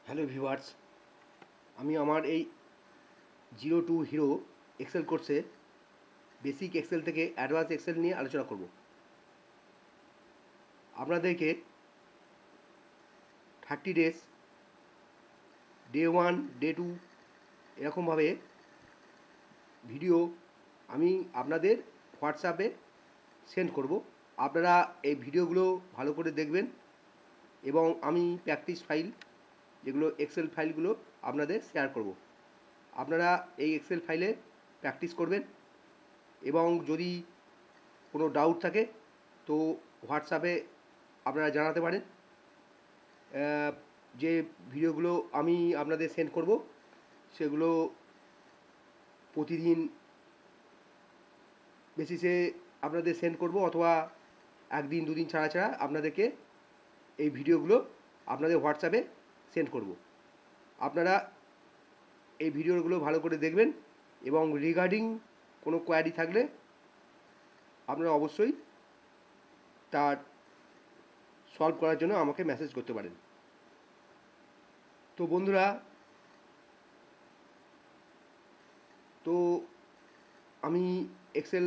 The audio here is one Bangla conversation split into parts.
হ্যালো ভিউয়ার্স, আমি আমার এই 0 to হিরো এক্সেল কোর্সে বেসিক এক্সেল থেকে অ্যাডভান্স এক্সেল নিয়ে আলোচনা করব। আপনাদেরকে 30 ডেজ, ডে 1, ডে 2 এরকমভাবে ভিডিও আমি আপনাদের হোয়াটসঅ্যাপে সেন্ড করব। আপনারা এই ভিডিওগুলো ভালো করে দেখবেন এবং আমি প্র্যাকটিস ফাইল, যেগুলো এক্সেল ফাইলগুলো আপনাদের শেয়ার করব। আপনারা এই এক্সেল ফাইলে প্র্যাকটিস করবেন এবং যদি কোনো ডাউট থাকে তো হোয়াটসঅ্যাপে আপনারা জানাতে পারেন। যে ভিডিওগুলো আমি আপনাদের সেন্ড করব সেগুলো প্রতিদিন বেসিসে আপনাদের সেন্ড করব, অথবা একদিন দুদিন ছাড়া ছাড়া আপনাদেরকে এই ভিডিওগুলো আপনাদের হোয়াটসঅ্যাপে সেন্ড করব। আপনারা এই ভিডিওগুলো ভালো করে দেখবেন এবং রিগার্ডিং কোনো কোয়ারি থাকলে আপনারা অবশ্যই তার সলভ করার জন্য আমাকে মেসেজ করতে পারেন। তো বন্ধুরা, তো আমি এক্সেল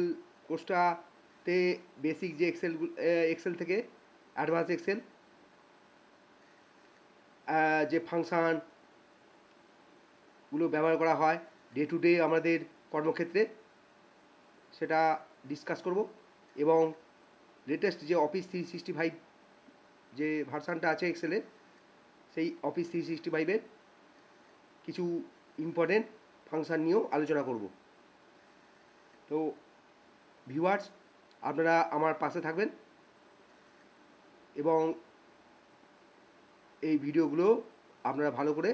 কোর্সটাতে বেসিক যে এক্সেল থেকে অ্যাডভান্স এক্সেল যে ফাংশানগুলো ব্যবহার করা হয় ডে টু ডে আমাদের কর্মক্ষেত্রে, সেটা ডিসকাস করব এবং লেটেস্ট যে অফিস 365 যে ভার্সানটা আছে এক্সেলের, সেই অফিস 365-এর কিছু ইম্পর্টেন্ট ফাংশান নিয়েও আলোচনা করব। তো ভিউয়ার্স, আপনারা আমার পাশে থাকবেন এবং এই ভিডিওগুলো আপনারা ভালো করে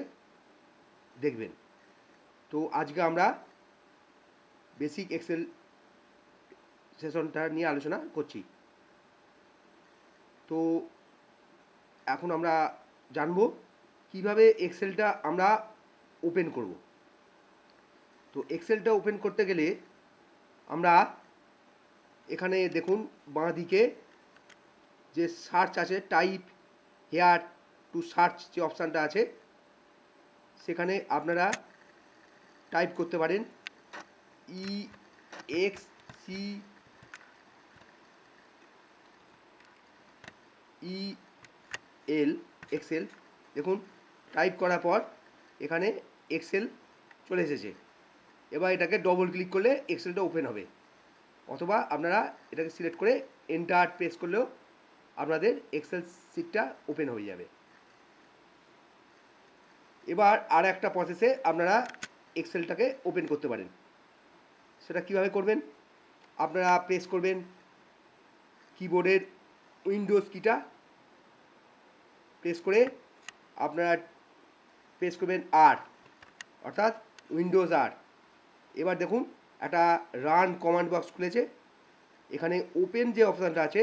দেখবেন। তো আজকে আমরা বেসিক এক্সেল সেশনটা নিয়ে আলোচনা করছি। তো এখন আমরা জানব কিভাবে এক্সেলটা আমরা ওপেন করব। তো এক্সেলটা ওপেন করতে গেলে আমরা এখানে দেখুন বাঁ দিকে যে সার্চ আছে, টাইপ হেয়ার টু সার্চ যে অপশানটা আছে, সেখানে আপনারা টাইপ করতে পারেন EXCEL এক্সেল। দেখুন টাইপ করার পর এখানে এক্সেল চলে এসেছে। এবার এটাকে ডবল ক্লিক করলে এক্সেলটা ওপেন হবে, অথবা আপনারা এটাকে সিলেক্ট করে এন্টার প্রেস করলেও আপনাদের এক্সেল শিটটা ওপেন হয়ে যাবে। এবার আর একটা প্রসেসে আপনারা এক্সেলটাকে ওপেন করতে পারেন। সেটা কিভাবে করবেন? আপনারা প্রেস করবেন কিবোর্ডের উইন্ডোজ কিটা, প্রেস করে আপনারা প্রেস করবেন আর, অর্থাৎ উইন্ডোজ আর। এবার দেখুন একটা রান কমান্ড বক্স খুলেছে। এখানে ওপেন যে অপশানটা আছে,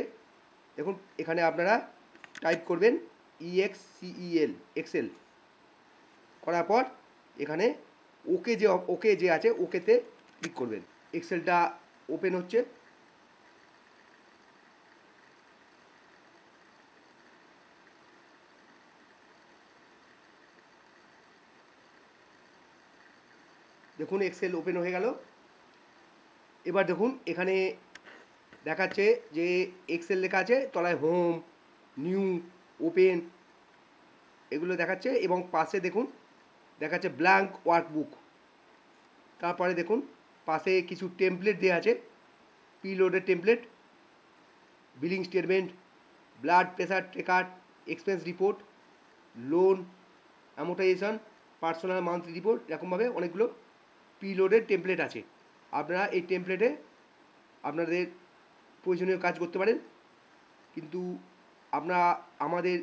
দেখুন এখানে আপনারা টাইপ করবেন EXCEL এক্সেল করার পর এখানে ওকে যে আছে ওকেতে ক্লিক করবেন। এক্সেলটা ওপেন হচ্ছে। দেখুন এক্সেল ওপেন হয়ে গেল। এবার দেখুন এখানে দেখাচ্ছে যে এক্সেল লেখা আছে, তলায় হোম, নিউ, ওপেন এগুলো দেখাচ্ছে এবং পাশে দেখুন দেখাচ্ছে ব্ল্যাঙ্ক ওয়ার্কবুক। তারপরে দেখুন পাশে কিছু টেমপ্লেট দেওয়া আছে, preloaded template, billing statement, blood pressure trekker, expense report, loan amortisation, personal monthly report, এরকমভাবে অনেকগুলো প্রিলোডেড টেমপ্লেট আছে। আপনারা এই টেমপ্লেটে আপনাদের প্রয়োজনীয় কাজ করতে পারেন, কিন্তু আমাদের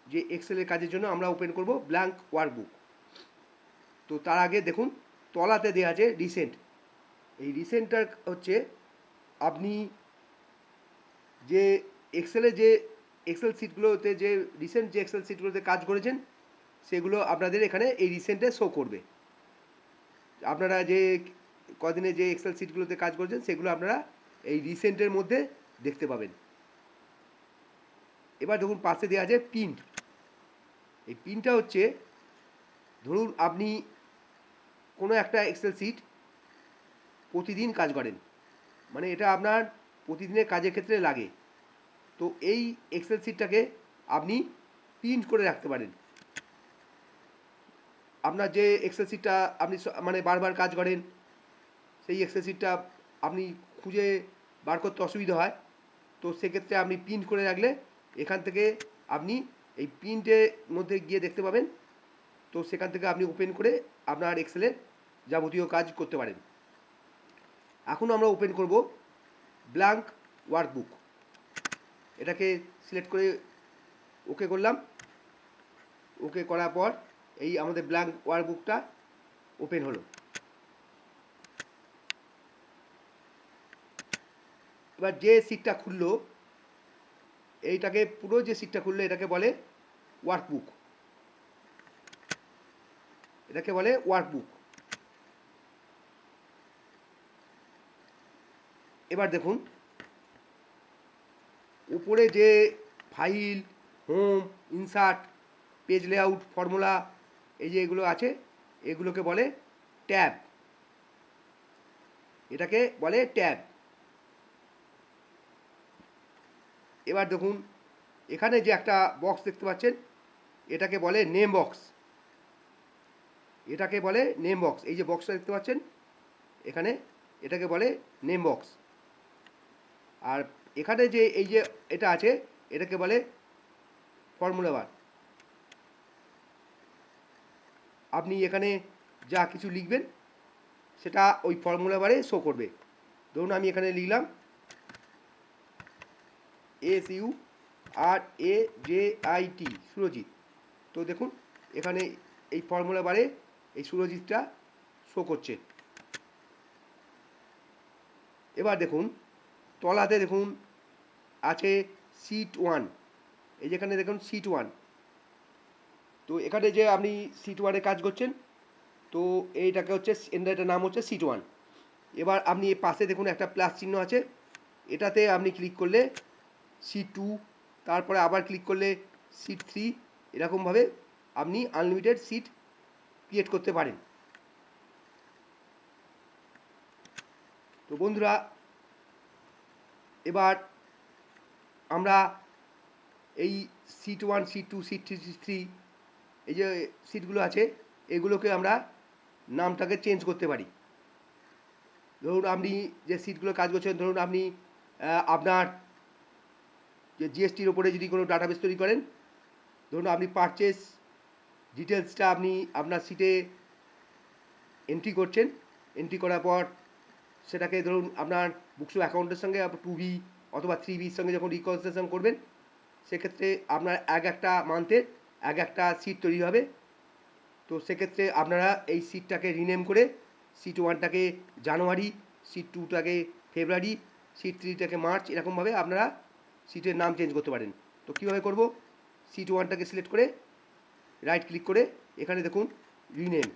যে এক্সেলের কাজের জন্য আমরা ওপেন করব ব্ল্যাঙ্ক ওয়ার্কবুক। তো তার আগে দেখুন তলাতে দেওয়া আছে রিসেন্ট। এই রিসেন্টটা হচ্ছে আপনি যে এক্সেল সিটগুলোতে যে রিসেন্ট যে এক্সেল সিটগুলোতে কাজ করেছেন সেগুলো আপনাদের এখানে এই রিসেন্টে শো করবে। আপনারা যে কদিনে যে এক্সেল সিটগুলোতে কাজ করেছেন সেগুলো আপনারা এই রিসেন্টের মধ্যে দেখতে পাবেন। এবার দেখুন পাশে দেওয়া আছে প্রিন্ট। এই প্রিন্টটা হচ্ছে ধরুন আপনি কোনো একটা এক্সেল শিট প্রতিদিন কাজ করেন, মানে এটা আপনার প্রতিদিনের কাজের ক্ষেত্রে লাগে। তো এই এক্সেল শিটটাকে আপনি প্রিন্ট করে রাখতে পারেন। আপনার যে এক্সেল শিটটা আপনি মানে বারবার কাজ করেন, সেই এক্সেল শিটটা আপনি খুঁজে বার করতে অসুবিধা হয়, তো সেক্ষেত্রে আপনি প্রিন্ট করে রাখলে এখান থেকে আপনি এই প্রিন্টের মধ্যে গিয়ে দেখতে পাবেন। তো সেখান থেকে আপনি ওপেন করে আপনার এক্সেলে যাবতীয় কাজ করতে পারেন। এখন আমরা ওপেন করব ব্ল্যাঙ্ক ওয়ার্কবুক। এটাকে সিলেক্ট করে ওকে করলাম। ওকে করার পর এই আমাদের ব্ল্যাঙ্ক ওয়ার্কবুকটা ওপেন হলো। এবার যে সিটটা খুললো, এইটাকে পুরো যে সিটটা খুললো এটাকে বলে ওয়ার্কবুক। এটাকে বলে ওয়ার্কবুক। এবার দেখুন উপরে যে file, home, insert, page layout, formula, এই যে এগুলো আছে, এগুলোকে বলে ট্যাব। এটাকে বলে ট্যাব। এবার দেখুন এখানে যে একটা বক্স দেখতে পাচ্ছেন, এটাকে বলে নেম বক্স। এটাকে বলে নেম বক্স। এই যে বক্সটা দেখতে পাচ্ছেন এখানে, এটাকে বলে নেম বক্স। আর এখানে যে এই যে এটা আছে, এটাকে বলে ফর্মুলা বার। আপনি এখানে যা কিছু লিখবেন সেটা ওই ফর্মুলা বারে শো করবে। ধরুন আমি এখানে লিখলাম SURAJIT, সুরজিৎ। তো দেখুন এখানে এই ফর্মুলা বারে এই সুরজিৎটা শো করছে। এবার দেখুন তলাতে দেখুন আছে শিট 1। এই যেখানে দেখুন শিট 1। তো এখানে যে আপনি শিট 1-এ কাজ করছেন, তো এইটাকে হচ্ছে এটার নাম হচ্ছে শিট 1। এবার আপনি পাশে দেখুন একটা প্লাস চিহ্ন আছে, এটাতে আপনি ক্লিক করলে শিট 2, তারপরে আবার ক্লিক করলে শিট 3, এরকমভাবে আপনি আনলিমিটেড শিট ক্রিয়েট করতে পারেন। তো বন্ধুরা এবার আমরা এই শিট 1, শিট 2, শিট 3, শিট 3, এই যে শিটগুলো আছে এগুলোকে আমরা নামটাকে চেঞ্জ করতে পারি। ধরুন আপনি যে শিটগুলো কাজ করছেন, ধরুন আপনি আপনার যে জিএসটির ওপরে যদি কোনো ডাটাবেস তৈরি করেন, ধরুন আপনি পারচেস ডিটেলসটা আপনি আপনার শিটে এন্ট্রি করছেন। এন্ট্রি করার পর সেটাকে ধরুন আপনার বুকস অ্যাকাউন্টের সঙ্গে 2B অথবা 3Bর সঙ্গে যখন রিকনসিলিয়েশন করবেন, সেক্ষেত্রে আপনার একটা মান্থের একটা শিট তৈরি হবে। তো সেক্ষেত্রে আপনারা এই শিটটাকে রিনেম করে শিট 1টাকে জানুয়ারি, শিট 2টাকে ফেব্রুয়ারি, শিট 3টাকে মার্চ, এরকমভাবে আপনারা শিটের নাম চেঞ্জ করতে পারেন। তো কীভাবে করব, শিট 1টাকে সিলেক্ট করে রাইট ক্লিক করে এখানে দেখুন রিনেম।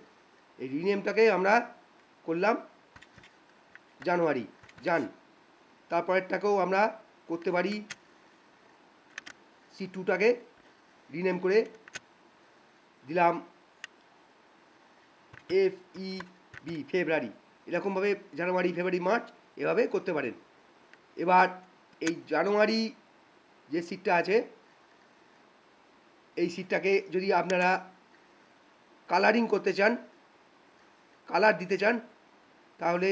এই রিনেমটাকে আমরা করলাম জানুয়ারি, তারপরেরটাকেও আমরা করতে পারি শিট 2টাকে রিনেম করে দিলাম FEB, ফেব্রুয়ারি। এরকমভাবে জানুয়ারি, ফেব্রুয়ারি, মার্চ এভাবে করতে পারেন। এবার এই জানুয়ারি যে শিটটা আছে, এই শিটটাকে যদি আপনারা কালারিং করতে চান, কালার দিতে চান, তাহলে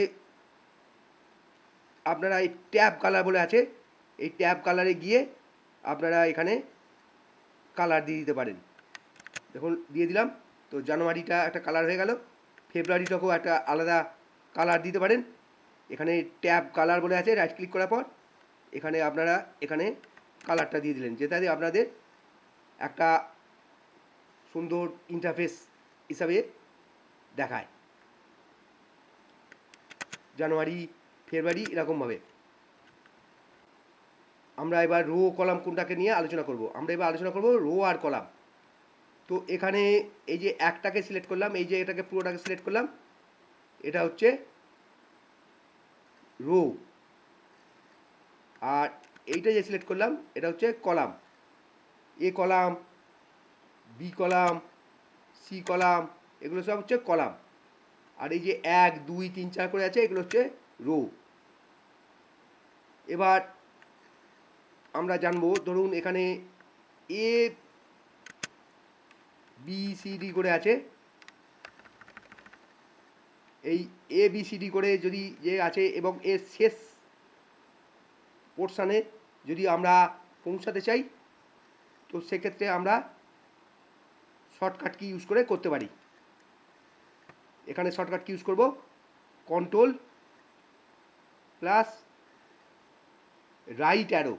আপনারা এই ট্যাব কালার বলে আছে, এই ট্যাব কালারে গিয়ে আপনারা এখানে কালার দিয়ে দিতে পারেন। দেখুন দিয়ে দিলাম। তো জানুয়ারিটা একটা কালার হয়ে গেল, ফেব্রুয়ারিটাকেও একটা আলাদা কালার দিতে পারেন। এখানে ট্যাব কালার বলে আছে, রাইট ক্লিক করার পর এখানে আপনারা এখানে কালারটা দিয়ে দিলেন, যেটাতে আপনাদের একটা সুন্দর ইন্টারফেস হিসাবে দেখায় জানুয়ারি, ফেব্রুয়ারি, এরকমভাবে। আমরা এবার রো কলাম কোনটাকে নিয়ে আলোচনা করব। আমরা এবার আলোচনা করব রো আর কলাম। তো এখানে এই যে একটাকে সিলেক্ট করলাম, এই যে এটাকে পুরোটাকে সিলেক্ট করলাম, এটা হচ্ছে রো। আর এইটা যে সিলেক্ট করলাম এটা হচ্ছে column. A column, B column, C column, এগুলো সব হচ্ছে কলাম। আর এই যে 1 2 3 4 করে আছে এগুলো হচ্ছে রো। এবার আমরা জানবো, ধরুন এখানে এ বি সি ডি করে আছে, এই এ বি সি ডি করে যদি যে আছে এবং এর শেষ পোর্শানে যদি আমরা পৌঁছাতে চাই, তো সেক্ষেত্রে আমরা শর্টকাট কি ইউজ করে করতে পারি। এখানে শর্টকাট কি ইউজ করব, কন্ট্রোল প্লাস রাইট অ্যারো।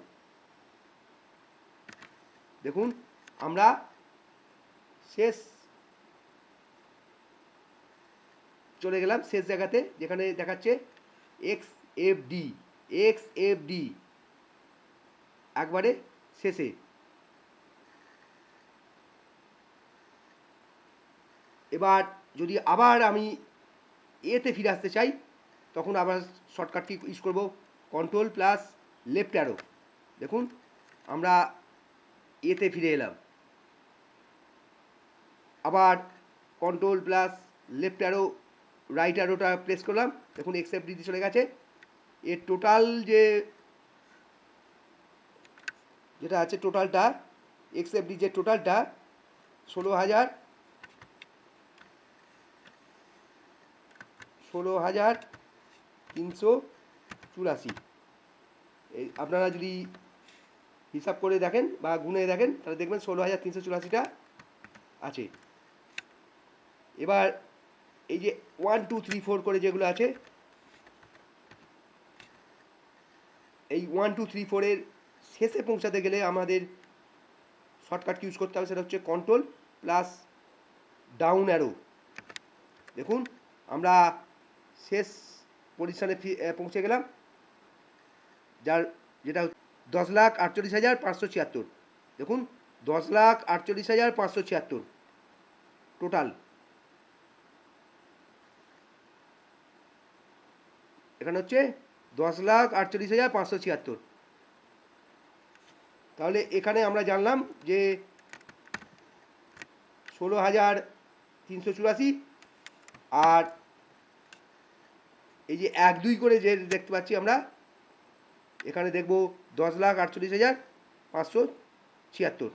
দেখুন আমরা শেষ চলে গেলাম শেষ জায়গাতে, যেখানে দেখাচ্ছে x F D, x F D একবারে শেষে। এবার যদি আবার আমি এতে ফিরে আসতে চাই, তখন আবার শর্টকাট কি ইউজ করব, কন্ট্রোল প্লাস লেফট অ্যারো। দেখুন আমরা এতে ফিরে এলাম, আবার control plus left arrow right অ্যারোটা প্রেস করলাম, দেখুন এক্সএফ ডিতে চলে গেছে। এর টোটাল যেটা আছে টোটালটা, এক্সএফ ডি যে টোটালটা 16,384। এই আপনারা যদি হিসাব করে দেখেন বা গুনে দেখেন তাহলে দেখবেন 16,384টা আছে। এবার এই যে 1 2 3 4 করে যেগুলো আছে, এই 1 2 3 4 এর শেষে পৌঁছাতে গেলে আমাদের শর্টকাট ইউজ করতে হবে, সেটা হচ্ছে কন্ট্রোল প্লাস ডাউন অ্যারো। দেখুন আমরা শেষ পজিশনে পৌঁছে গেলাম, যেটা 10,48,576। দেখুন 10,48,576 টোটাল। এখানে হচ্ছে 10,48,576। তাহলে এখানে আমরা জানলাম যে 16,384, আর এই যে 1 2 করে যে দেখতে পাচ্ছি আমরা, এখানে দেখব 10,48,576।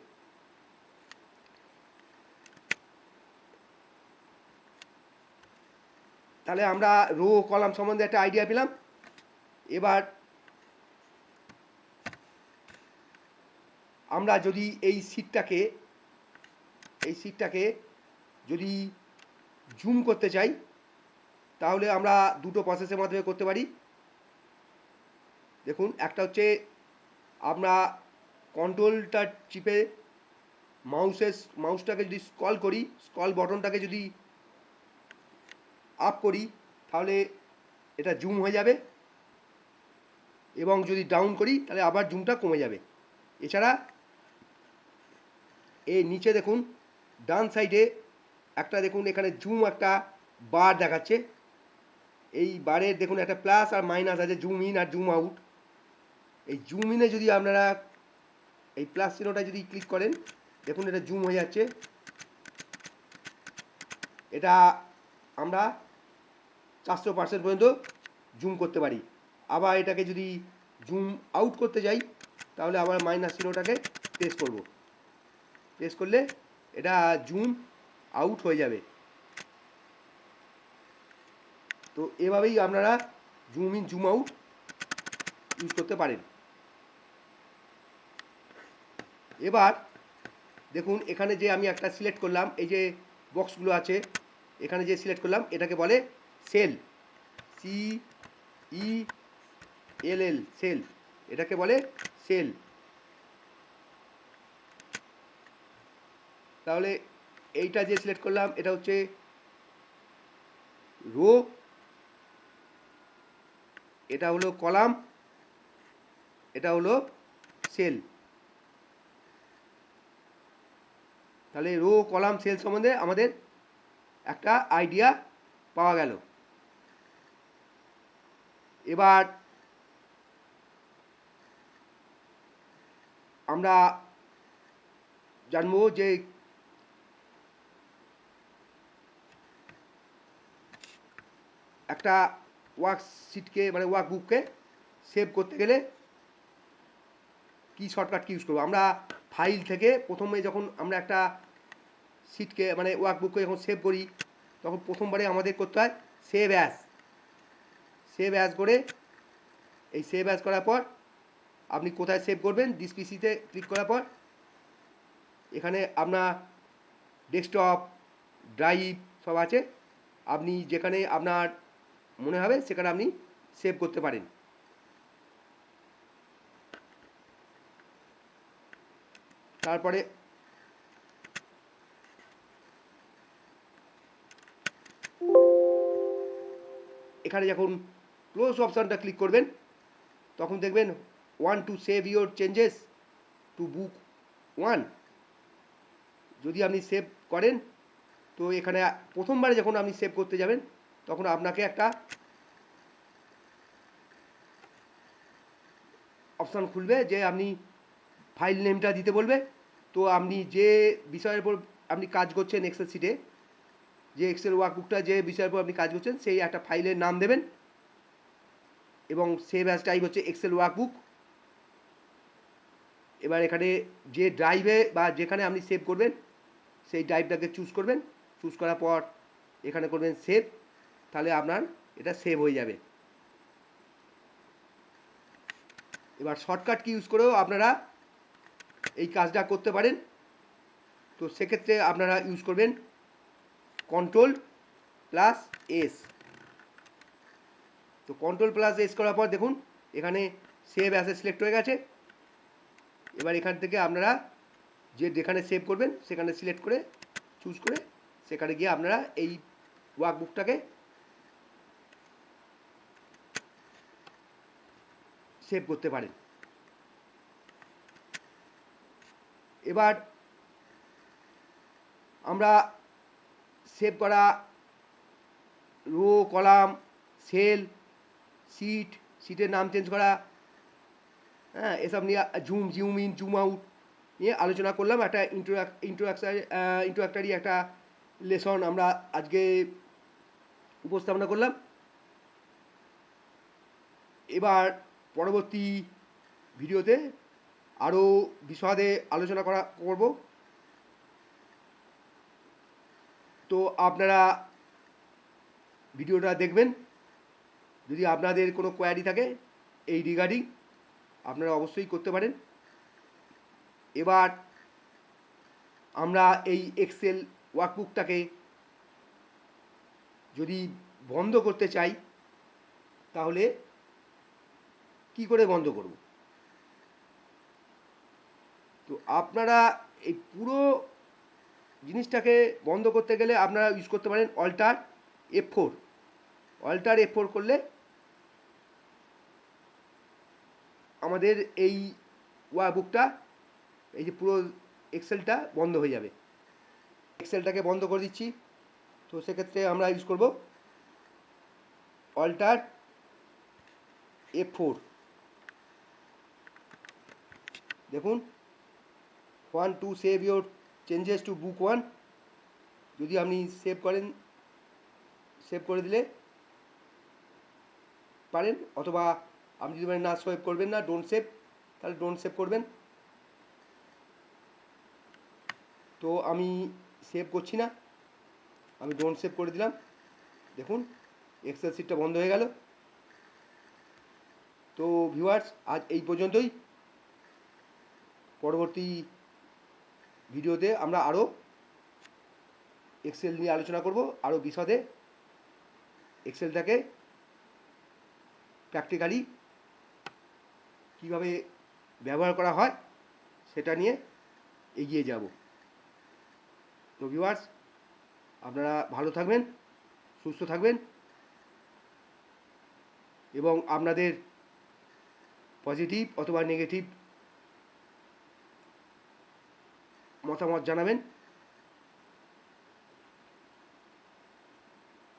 তাহলে আমরা রো কলাম সম্বন্ধে একটা আইডিয়া পেলাম। এবার আমরা যদি এই সিটটাকে যদি জুম করতে চাই, তাহলে আমরা দুটো প্রসেসের মাধ্যমে করতে পারি। দেখুন একটা হচ্ছে আমরা কন্ট্রোলটা চিপে মাউসটাকে যদি স্ক্রল করি, স্ক্রল বটনটাকে যদি আপ করি, তাহলে এটা জুম হয়ে যাবে, এবং যদি ডাউন করি তাহলে আবার জুমটা কমে যাবে। এছাড়া এই নিচে দেখুন ডান সাইডে একটা, দেখুন এখানে জুম একটা বার দেখাচ্ছে, এই বারের দেখুন একটা প্লাস আর মাইনাস আছে, জুম ইন আর জুম আউট। এই জুম ইনে যদি আপনারা এই প্লাস চিহ্নটা যদি ক্লিক করেন, দেখুন এটা জুম হয়ে যাচ্ছে। এটা আমরা 400% পর্যন্ত জুম করতে পারি। আবার এটাকে যদি জুম আউট করতে যাই, তাহলে আবার মাইনাস চিহ্নটাকে প্রেস করব, প্রেস করলে এটা জুম আউট হয়ে যাবে। তো এভাবেই আপনারা zoom in zoom out use করতে পারেন। এবার দেখুন এখানে যে আমি একটা সিলেক্ট করলাম, এই যে বক্সগুলো আছে এখানে যে সিলেক্ট করলাম, এটাকে বলে সেল, CELL, সেল, এটাকে বলে সেল। তাহলে এইটা যে সিলেক্ট করলাম এটা হচ্ছে রো, এটা হলো কলাম, এটা হলো সেল। তাহলে রো কলাম সেল সম্বন্ধে আমাদের একটা আইডিয়া পাওয়া গেল। এবার আমরা জানবো যে একটা ওয়ার্কশিটকে মানে ওয়ার্কবুককে সেভ করতে গেলে কি শর্টকাট কি ইউজ করবো? আমরা ফাইল থেকে প্রথমে যখন আমরা একটা শিটকে মানে ওয়ার্কবুককে যখন সেভ করি তখন প্রথমবারে আমাদের করতে হয় সেভ অ্যাজ। সেভ অ্যাজ করে এই সেভ অ্যাজ করার পর আপনি কোথায় সেভ করবেন, দিস পিসিতে ক্লিক করার পর এখানে আপনার ডেস্কটপ, ড্রাইভ সব আছে। আপনি যেখানে আপনার মনে হবে সেখানে আপনি সেভ করতে পারেন। তারপরে এখানে যখন ক্লোজ অপশানটা ক্লিক করবেন তখন দেখবেন want to save your changes to book 1। যদি আপনি সেভ করেন তো এখানে প্রথমবারে যখন আপনি সেভ করতে যাবেন তখন আপনাকে একটা অপশান খুলবে যে আপনি ফাইল নেমটা দিতে বলবে। তো আপনি যে বিষয়ের উপর আপনি কাজ করছেন এক্সেল শিটে, যে এক্সেল ওয়ার্কবুকটা যে বিষয়ের উপর আপনি কাজ করছেন সেই একটা ফাইলের নাম দেবেন এবং সেভ অ্যাজ টাইপ হচ্ছে এক্সেল ওয়ার্কবুক। এবার এখানে যে ড্রাইভে বা যেখানে আপনি সেভ করবেন সেই ড্রাইভটাকে চুজ করবেন। চুজ করার পর এখানে করবেন সেভ, তাহলে আপনার এটা সেভ হয়ে যাবে। এবার শর্টকাট কি ইউজ করেও আপনারা এই কাজটা করতে পারেন। তো সেক্ষেত্রে আপনারা ইউজ করবেন Ctrl+S। তো Ctrl+S করার পর দেখুন এখানে সেভ অ্যাসে সিলেক্ট হয়ে গেছে। এবার এখান থেকে আপনারা যেখানে সেভ করবেন সেখানে সিলেক্ট করে চুজ করে সেখানে গিয়ে আপনারা এই ওয়ার্কবুকটাকে সেভ করতে পারেন। এবার আমরা সেভ করা রো, কলাম, সেল, শিটের নাম চেঞ্জ করা, হ্যাঁ, এসব নিয়ে জুম ইন জুম আউট নিয়ে আলোচনা করলাম। একটা ইন্ট্রোডাক্টরি একটা লেসন আমরা আজকে উপস্থাপনা করলাম। এবার পরবর্তী ভিডিওতে আরও বিশদে আলোচনা করব। তো আপনারা ভিডিওটা দেখবেন। যদি আপনাদের কোনো কোয়ারি থাকে এই রিগার্ডিং আপনারা অবশ্যই করতে পারেন। এবার আমরা এই এক্সেল ওয়ার্কবুকটাকে যদি বন্ধ করতে চাই তাহলে কি করে বন্ধ করব? তো আপনারা এই পুরো জিনিসটাকে বন্ধ করতে গেলে আপনারা ইউজ করতে পারেন Alt+F4। Alt+F4 করলে আমাদের এই ওয়ার্কবুকটা এই যে পুরো এক্সেলটা বন্ধ হয়ে যাবে। এক্সেলটাকে বন্ধ করে দিচ্ছি। তো সেক্ষেত্রে আমরা ইউজ করব Alt+F4। দেখুন one to save your changes to book 1। যদি আপনি সেভ করেন সেভ করে দিলে পারেন, অথবা আপনি যদি না সেভ করবেন না ডোন্ট সেভ, তাহলে ডোন্ট সেভ করবেন। তো আমি সেভ করছি না, আমি ডোন্ট সেভ করে দিলাম। দেখুন এক্সেল শিটটা বন্ধ হয়ে গেল। তো ভিউয়ার্স আজ এই পর্যন্তই। পরবর্তী ভিডিওতে আমরা আরও এক্সেল নিয়ে আলোচনা করব, আরও বিশদে এক্সেলটাকে প্র্যাকটিক্যালি কীভাবে ব্যবহার করা হয় সেটা নিয়ে এগিয়ে যাব। তো ভিউয়ার্স আপনারা ভালো থাকবেন, সুস্থ থাকবেন এবং আপনাদের পজিটিভ অথবা নেগেটিভ মতামত জানাবেন।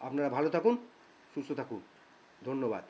আপনারা ভালো থাকুন, সুস্থ থাকুন। ধন্যবাদ।